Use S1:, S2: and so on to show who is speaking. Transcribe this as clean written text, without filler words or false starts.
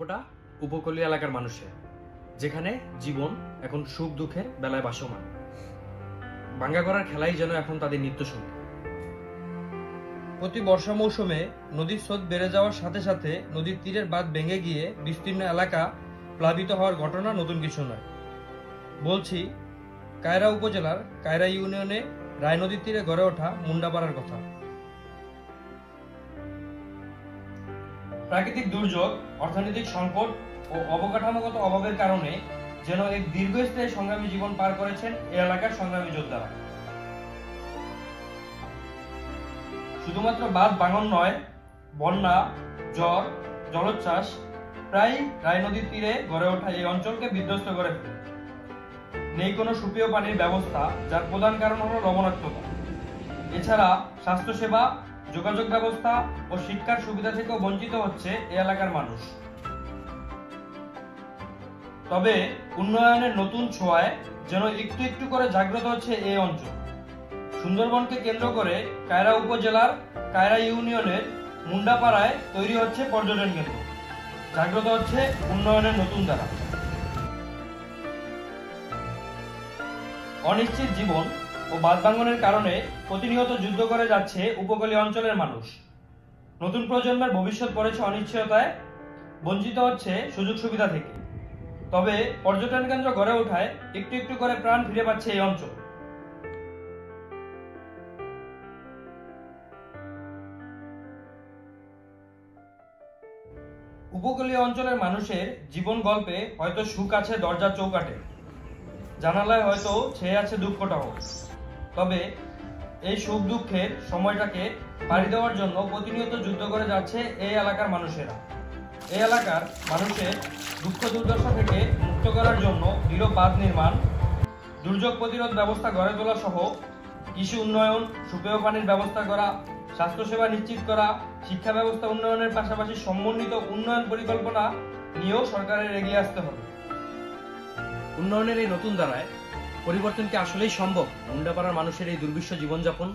S1: গল্পটা উপকূলীয় এলাকার মানুষের, যেখানে জীবন এখন সুখ দুঃখের বেলায় ভাসমান। ভাঙ্গাগড়ার খেলাই যেন এখন তাদের নিত্যসঙ্গী। প্রতি বর্ষা মৌসুমে নদীর স্রোত বেড়ে যাওয়ার সাথে সাথে নদীর তীরের বাঁধ ভেঙে গিয়ে বিস্তীর্ণ এলাকা প্লাবিত হওয়ার ঘটনা নতুন কিছু নয়। বলছি কায়রা উপজেলার কায়রা ইউনিয়নে রায় নদীর তীরে গড়ে ওঠা মুন্ডাপাড়ার কথা। প্রাকৃতিক দুর্যোগ, অর্থনৈতিক সংকট ও অবকাঠামোগত অভাবের কারণে যেন এক দীর্ঘস্থায়ী সংগ্রামী জীবন পার করেছেন এই এলাকার সংগ্রামী যোদ্ধারা। শুধুমাত্র বাঁধ ভাঙন নয়, বন্যা, জ্বর, জলোচ্ছ্বাস প্রায় রায় নদীর তীরে গড়ে ওঠা এই অঞ্চলকে বিধ্বস্ত করে ফেলে। নেই কোনো সুপেয় পানির ব্যবস্থা, যার প্রধান কারণ হলো লবণাক্ততা। এছাড়া স্বাস্থ্যসেবা, যোগাযোগ ব্যবস্থা ও শিক্ষার সুবিধা থেকেও বঞ্চিত হচ্ছে এই এলাকার মানুষ। তবে উন্নয়নের নতুন ছোঁয়ায় যেন একটু একটু করে জাগ্রত হচ্ছে এই অঞ্চল। সুন্দরবনকে কেন্দ্র করে কায়রা উপজেলার কায়রা ইউনিয়নের মুন্ডাপাড়ায় তৈরি হচ্ছে পর্যটন কেন্দ্র। জাগ্রত হচ্ছে উন্নয়নের নতুন ধারা। অনিশ্চিত জীবন ও বাঁধ ভাঙনের কারণে প্রতিনিয়ত যুদ্ধ করে যাচ্ছে উপকূলীয় অঞ্চলের মানুষ। নতুন প্রজন্মের ভবিষ্যৎ পড়েছে অনিশ্চয়তায়, বঞ্চিত হচ্ছে সুযোগ সুবিধা থেকে। তবে পর্যটন কেন্দ্র গড়ে ওঠায় একটু একটু করে প্রাণ ফিরে পাচ্ছে এই অঞ্চল। উপকূলীয় অঞ্চলের মানুষের জীবন গল্পে হয়তো সুখ আছে দরজার চৌকাঠে, জানালায় হয়তো ছেয়ে আছে দুঃখটাও। তবে এই সুখ দুঃখের সময়টাকে পাড়ি দেওয়ার জন্য প্রতিনিয়ত যুদ্ধ করে যাচ্ছে এই এলাকার মানুষেরা। এই এলাকার মানুষের দুঃখ দুর্দশা থেকে মুক্ত করার জন্য দৃঢ় বাঁধ নির্মাণ, দুর্যোগ প্রতিরোধ ব্যবস্থা গড়ে তোলা সহ কৃষি উন্নয়ন, সুপেয় পানির ব্যবস্থা করা, স্বাস্থ্যসেবা নিশ্চিত করা, শিক্ষা ব্যবস্থা উন্নয়নের পাশাপাশি সমন্বিত উন্নয়ন পরিকল্পনা নিয়েও সরকারের এগিয়ে আসতে হবে। উন্নয়নের এই নতুন ধারায় পরিবর্তন কি আসলেই সম্ভব মুন্ডাপাড়ার মানুষের এই দুর্বিষহ জীবনযাপন?